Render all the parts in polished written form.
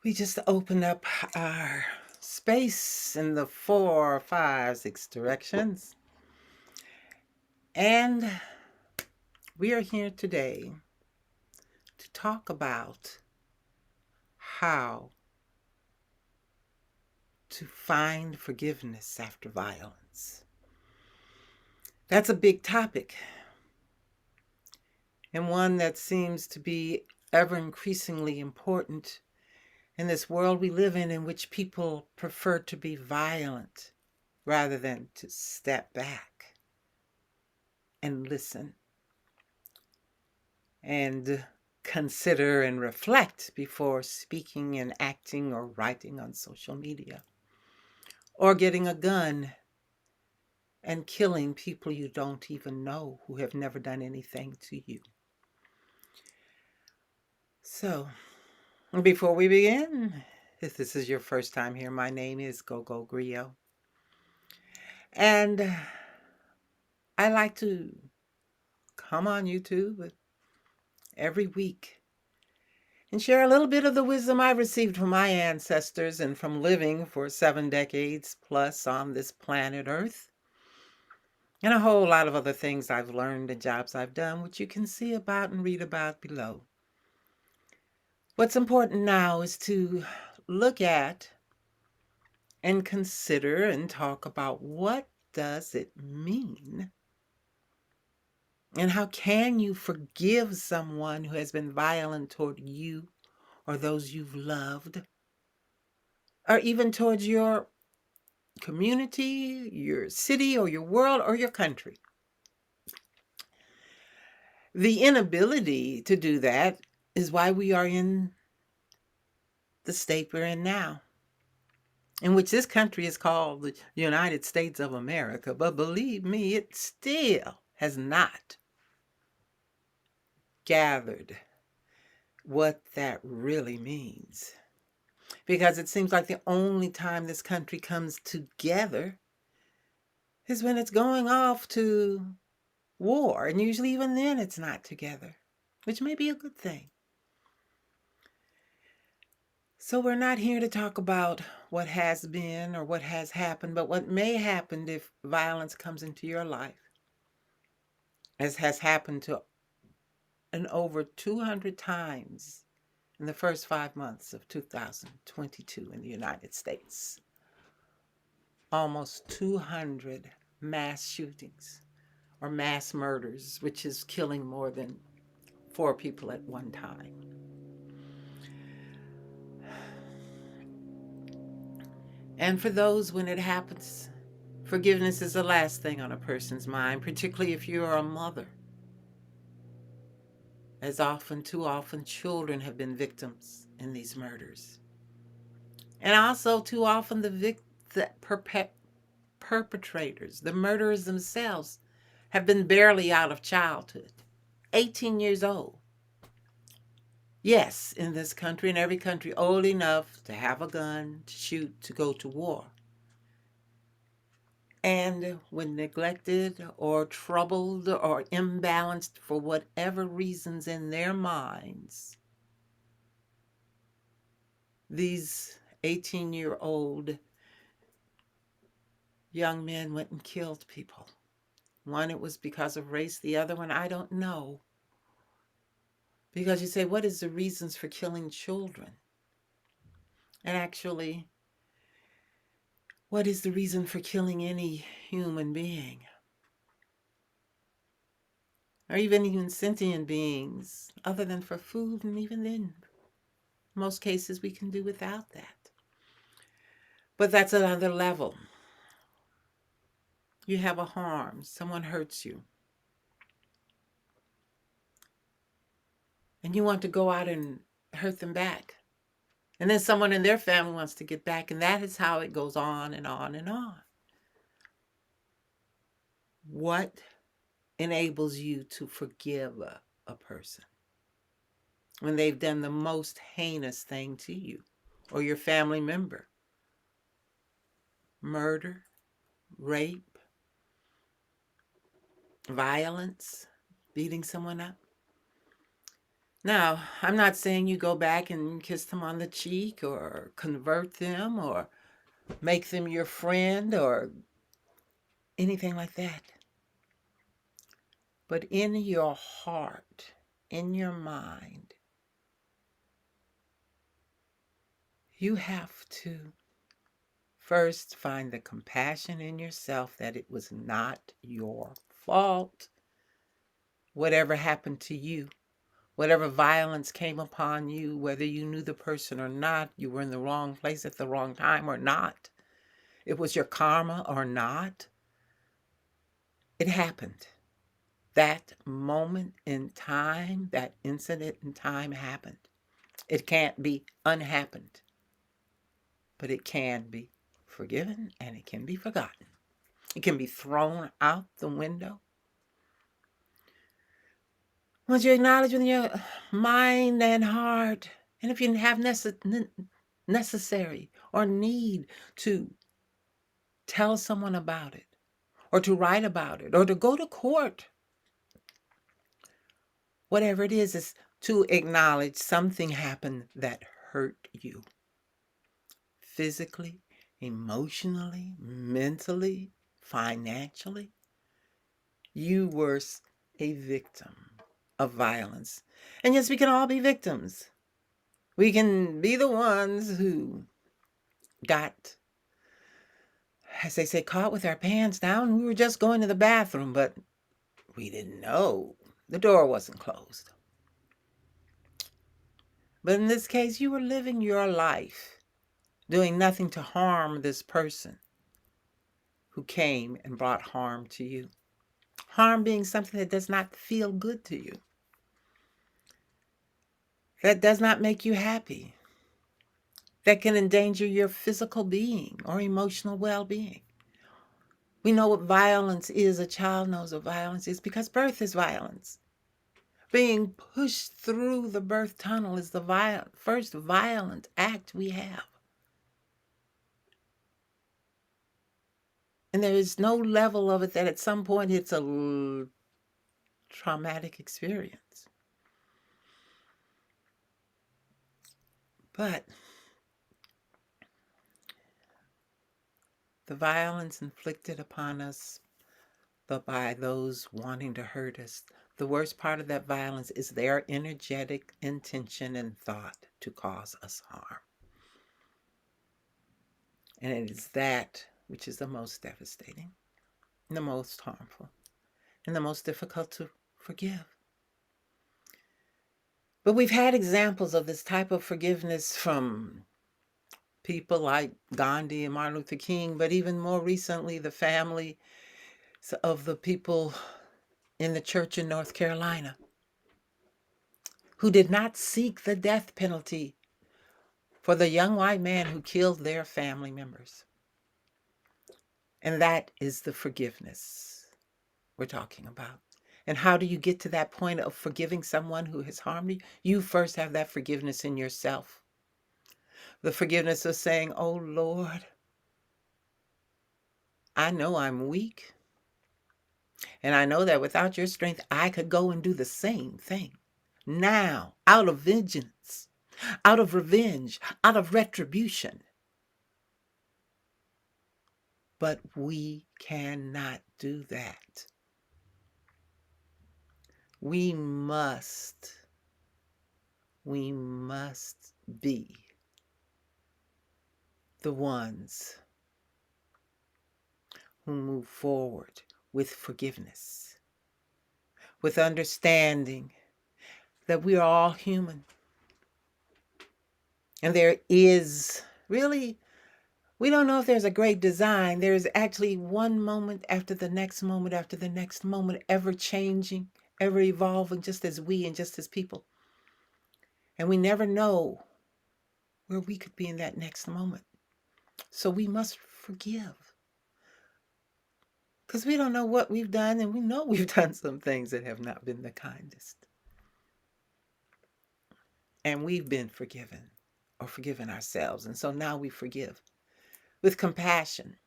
We just opened up our space in the 4, 5, 6 directions. And we are here today to talk about how to find forgiveness after violence. That's a big topic, and one that seems to be ever increasingly important in this world we live in which people prefer to be violent rather than to step back and listen and consider and reflect before speaking and acting or writing on social media, or getting a gun and killing people you don't even know who have never done anything to you. So, before we begin, if this is your first time here, my name is Gogo Griot. And I like to come on YouTube every week and share a little bit of the wisdom I received from my ancestors and from living for 7 decades plus on this planet Earth, and a whole lot of other things I've learned and jobs I've done, which you can see about and read about below. What's important now is to look at and consider and talk about what does it mean, and how can you forgive someone who has been violent toward you or those you've loved, or even towards your community, your city, or your world, or your country. The inability to do that is why we are in the state we're in now, in which this country is called the United States of America. But believe me, it still has not gathered what that really means. Because it seems like the only time this country comes together is when it's going off to war. And usually even then it's not together, which may be a good thing. So we're not here to talk about what has been or what has happened, but what may happen if violence comes into your life, as has happened to an over 200 times in the first 5 months of 2022 in the United States. Almost 200 mass shootings or mass murders, which is killing more than 4 people at one time. And for those when it happens, forgiveness is the last thing on a person's mind, particularly if you're a mother. As often, too often, children have been victims in these murders. And also, too often, the perpetrators, the murderers themselves, have been barely out of childhood, 18 years old. Yes, in this country and every country, old enough to have a gun, to shoot, to go to war. And when neglected or troubled or imbalanced for whatever reasons in their minds, these 18-year-old young men went and killed people. One, it was because of race. The other one, I don't know. Because you say, what is the reasons for killing children? And actually, what is the reason for killing any human being? Or even sentient beings, other than for food, and even then, in most cases, we can do without that. But that's another level. You have a harm, someone hurts you, and you want to go out and hurt them back. And then someone in their family wants to get back, and that is how it goes on and on and on. What enables you to forgive a person when they've done the most heinous thing to you or your family member? Murder, rape, violence, beating someone up. Now, I'm not saying you go back and kiss them on the cheek or convert them or make them your friend or anything like that. But in your heart, in your mind, you have to first find the compassion in yourself that it was not your fault. Whatever happened to you, whatever violence came upon you, whether you knew the person or not, you were in the wrong place at the wrong time or not, it was your karma or not, it happened. That moment in time, that incident in time happened. It can't be unhappened, but it can be forgiven and it can be forgotten. It can be thrown out the window. Once you acknowledge with your mind and heart, and if you have necessary or need to tell someone about it, or to write about it, or to go to court, whatever it is to acknowledge something happened that hurt you physically, emotionally, mentally, financially. You were a victim of violence. And yes, we can all be victims. We can be the ones who got, as they say, caught with our pants down. We were just going to the bathroom, but we didn't know the door wasn't closed. But in this case, you were living your life, doing nothing to harm this person who came and brought harm to you. Harm being something that does not feel good to you, that does not make you happy, that can endanger your physical being or emotional well-being. We know what violence is. A child knows what violence is because birth is violence. Being pushed through the birth tunnel is the first violent act we have. And there is no level of it that at some point it's a traumatic experience. But the violence inflicted upon us by those wanting to hurt us, the worst part of that violence is their energetic intention and thought to cause us harm. And it is that which is the most devastating, and the most harmful, and the most difficult to forgive. But we've had examples of this type of forgiveness from people like Gandhi and Martin Luther King, but even more recently, the family of the people in the church in North Carolina who did not seek the death penalty for the young white man who killed their family members. And that is the forgiveness we're talking about. And how do you get to that point of forgiving someone who has harmed you? You first have that forgiveness in yourself. The forgiveness of saying, oh Lord, I know I'm weak. And I know that without your strength, I could go and do the same thing. Now, out of vengeance, out of revenge, out of retribution. But we cannot do that. We must be the ones who move forward with forgiveness, with understanding that we are all human. And there is really, we don't know if there's a great design. There is actually one moment after the next moment after the next moment, ever changing, ever evolving, just as we and just as people. And we never know where we could be in that next moment. So we must forgive. Because we don't know what we've done, and we know we've done some things that have not been the kindest. And we've been forgiven or forgiven ourselves. And so now we forgive with compassion.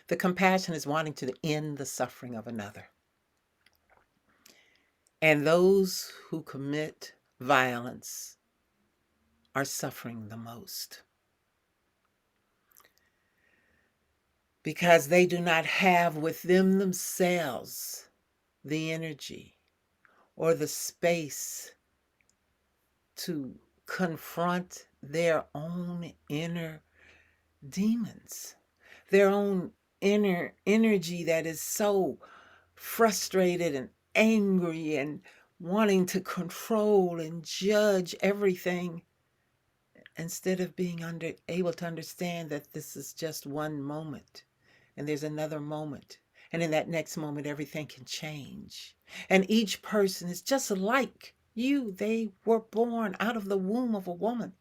The compassion is wanting to end the suffering of another. And those who commit violence are suffering the most, because they do not have within themselves the energy or the space to confront their own inner demons, their own inner energy that is so frustrated and angry and wanting to control and judge everything, instead of being able to understand that this is just one moment and there's another moment, and in that next moment everything can change, and each person is just like you. They were born out of the womb of a woman,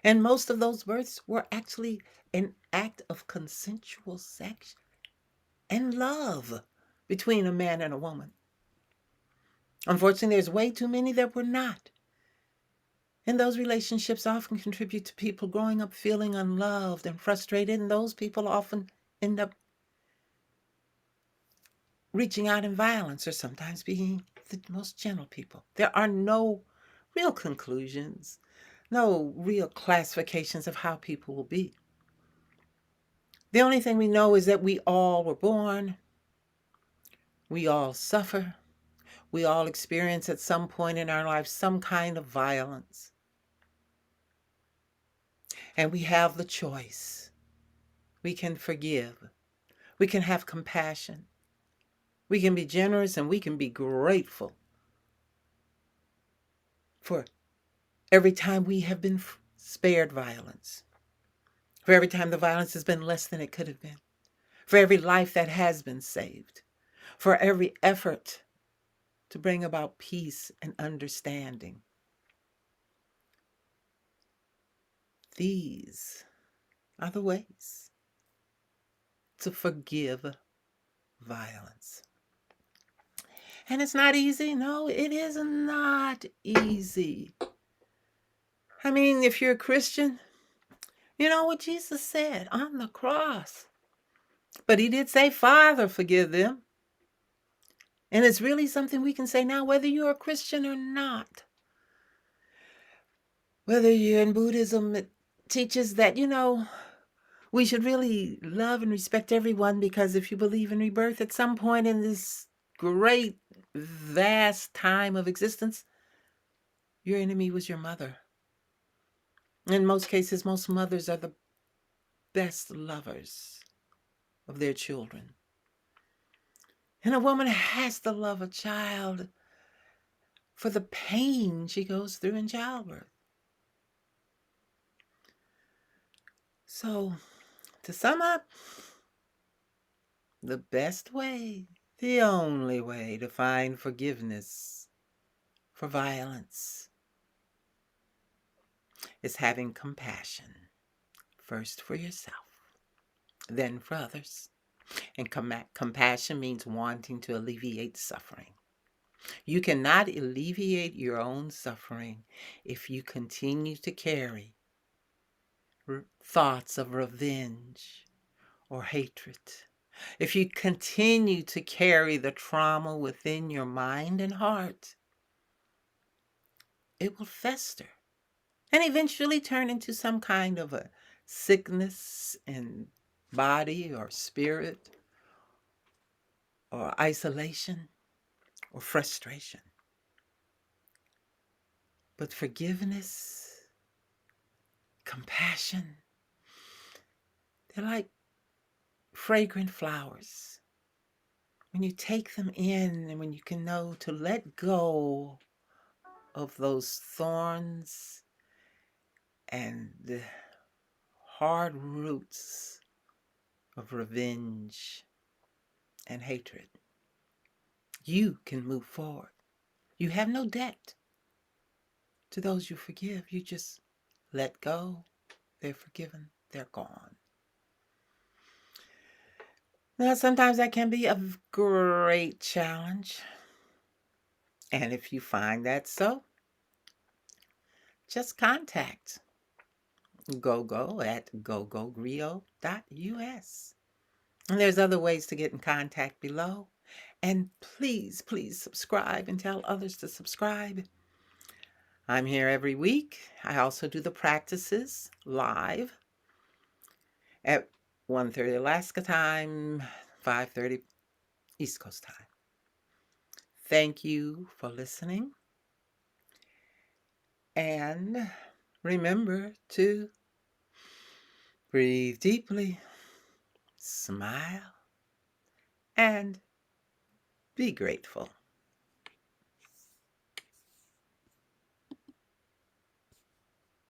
and most of those births were actually an act of consensual sex and love between a man and a woman. Unfortunately, there's way too many that were not. And those relationships often contribute to people growing up feeling unloved and frustrated, and those people often end up reaching out in violence, or sometimes being the most gentle people. There are no real conclusions, no real classifications of how people will be. The only thing we know is that we all were born, we all suffer, we all experience at some point in our life some kind of violence. And we have the choice. We can forgive. We can have compassion. We can be generous, and we can be grateful for every time we have been spared violence, for every time the violence has been less than it could have been, for every life that has been saved, for every effort to bring about peace and understanding. These are the ways to forgive violence. And it's not easy. No, it is not easy. I mean, if you're a Christian, you know what Jesus said on the cross. But he did say, Father, forgive them. And it's really something we can say now, whether you're a Christian or not. Whether you're in Buddhism, it teaches that, we should really love and respect everyone, because if you believe in rebirth, at some point in this great, vast time of existence, your enemy was your mother. In most cases, most mothers are the best lovers of their children. And a woman has to love a child for the pain she goes through in childbirth. So, to sum up, the best way, the only way to find forgiveness for violence is having compassion, first for yourself, then for others. And compassion means wanting to alleviate suffering. You cannot alleviate your own suffering if you continue to carry thoughts of revenge or hatred. If you continue to carry the trauma within your mind and heart, it will fester and eventually turn into some kind of a sickness in body or spirit, or isolation or frustration. But forgiveness, compassion, they're like fragrant flowers. When you take them in, and when you can know to let go of those thorns and the hard roots of revenge and hatred, you can move forward. You have no debt to those you forgive. You just let go. They're forgiven. They're gone. Now, sometimes that can be a great challenge. And if you find that so, just contact GoGo at gogogrio.us. And there's other ways to get in contact below. And please, please subscribe and tell others to subscribe. I'm here every week. I also do the practices live at 1:30 Alaska time, 5:30 East Coast time. Thank you for listening. And remember to breathe deeply, smile, and be grateful.